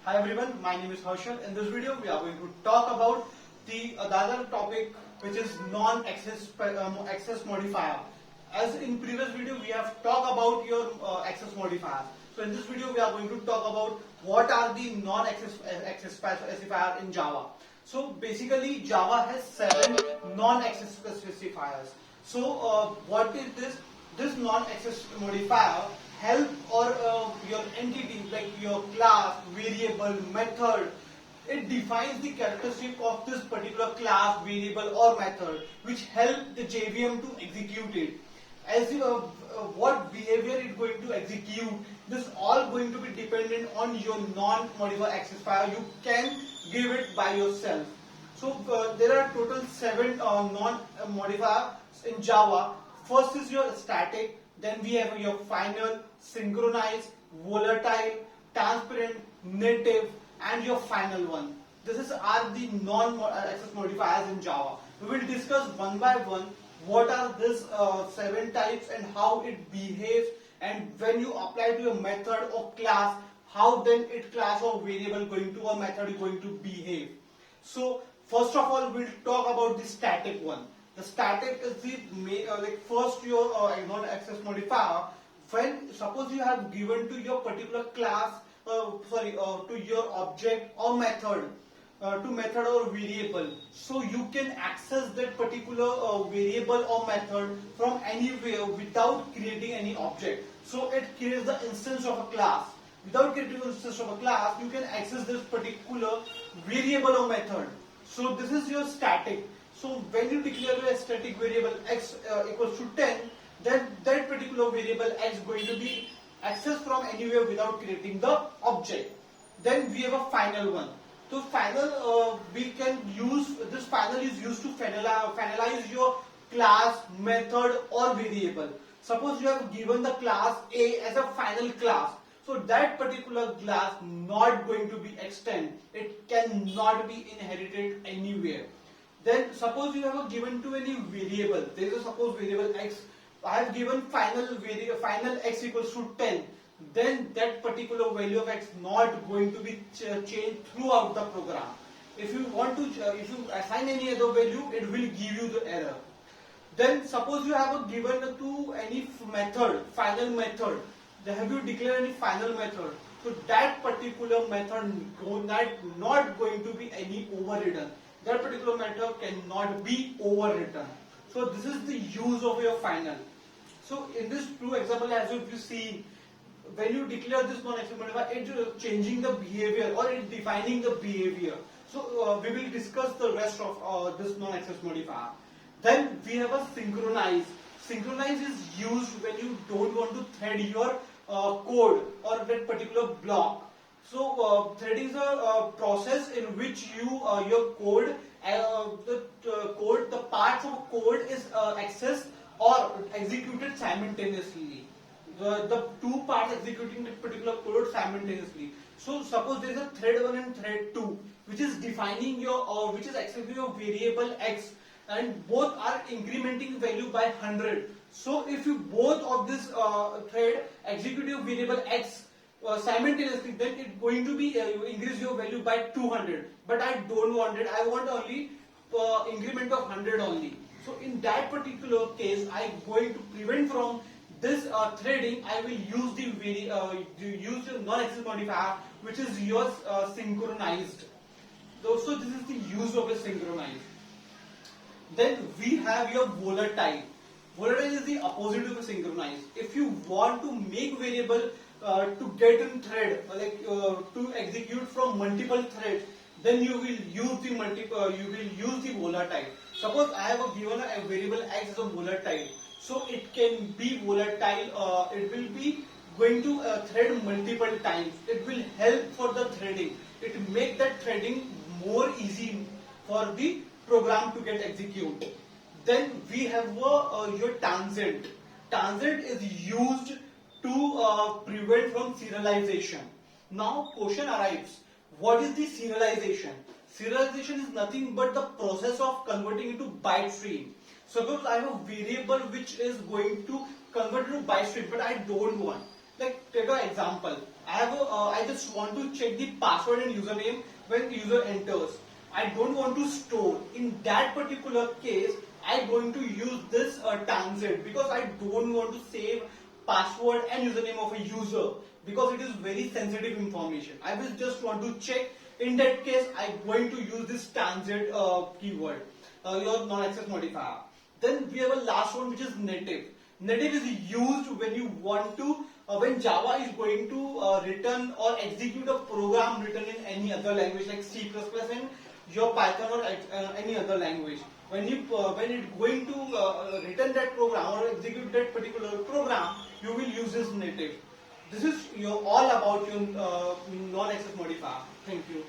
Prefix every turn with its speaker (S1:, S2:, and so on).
S1: Hi everyone, my name is Harshal. In this video, we are going to talk about the other topic, which is non-access modifier. As in previous video, we have talked about your access modifier. So in this video, we are going to talk about what are the non-access specifier in Java. So basically, Java has 7 non-access specifiers. So what is this? This non-access modifier help or your entity like your class, variable, method. It defines the characteristic of this particular class, variable or method, which help the JVM to execute it. As what behavior it going to execute, this all going to be dependent on your non-modifier access file. You can give it by yourself. So there are total 7 non-modifiers in Java. First is your static, then we have your final, synchronized, volatile, transparent, native, and your final one. This are the non-access modifiers in Java. We will discuss one by one what are these 7 types and how it behaves, and when you apply to a method or class, how then it class or variable going to or method is going to behave. So first of all, we'll talk about the static one. The static is the first your non-access modifier. When suppose you have given to your particular class, to your object or method, to method or variable, so you can access that particular variable or method from anywhere without creating any object. So it creates the instance of a class. Without creating the instance of a class, you can access this particular variable or method. So this is your static. So when you declare a static variable x equals to 10, then that particular variable x is going to be accessed from anywhere without creating the object. Then we have a final one. So final, we can use, this final is used to finalize your class, method or variable. Suppose you have given the class A as a final class. So that particular class not going to be extended. It cannot be inherited anywhere. Then suppose you have given to any variable. There is a suppose variable x. I have given final x equals to 10. Then that particular value of x not going to be changed throughout the program. If you want to, if you assign any other value, it will give you the error. Then suppose you have given to any method, final method. Then have you declared any final method? So that particular method not going to be any overridden. That particular method cannot be overwritten. So this is the use of your final. So in this two example, as you see, when you declare this non-access modifier, it is changing the behavior or it defining the behavior. So we will discuss the rest of this non-access modifier. Then we have a synchronize. Synchronize is used when you don't want to thread your code or that particular block. So threading is a process in which your code, the parts of code is accessed or executed simultaneously. The two parts executing that particular code simultaneously. So suppose there is a thread 1 and thread 2, which is defining your which is accessing your variable x, and both are incrementing value by 100. So if you both of this thread execute your variable x simultaneously, then it's going to be increase your value by 200. But I don't want it. I want only increment of 100 only. So in that particular case, I am going to prevent from this threading. I will use the non-access modifier, which is yours synchronized. So this is the use of a synchronized. Then we have your volatile. Volatile is the opposite of a synchronized. If you want to make variable to get in thread, to execute from multiple threads, then you will use the volatile. Suppose I have given a variable x as a volatile, so it can be volatile. It will be going to thread multiple times. It will help for the threading. It will make that threading more easy for the program to get executed. Then we have your tangent. Tangent is used to prevent from serialization. Now question arrives, what is the serialization? Serialization is nothing but the process of converting into byte stream. Suppose I have a variable which is going to convert into byte stream, but I don't want. Like take an example. I just want to check the password and username when the user enters. I don't want to store. In that particular case, I'm going to use this transit because I don't want to save password and username of a user because it is very sensitive information. I will just want to check. In that case, I'm going to use this transit keyword, your non-access modifier. Then we have a last one which is native. Native is used when you want to, when Java is going to return or execute a program written in any other language like C++ and your Python or any other language. When it's going to return that program or execute that particular program, you will use this native. This is all about your non-access modifier. Thank you.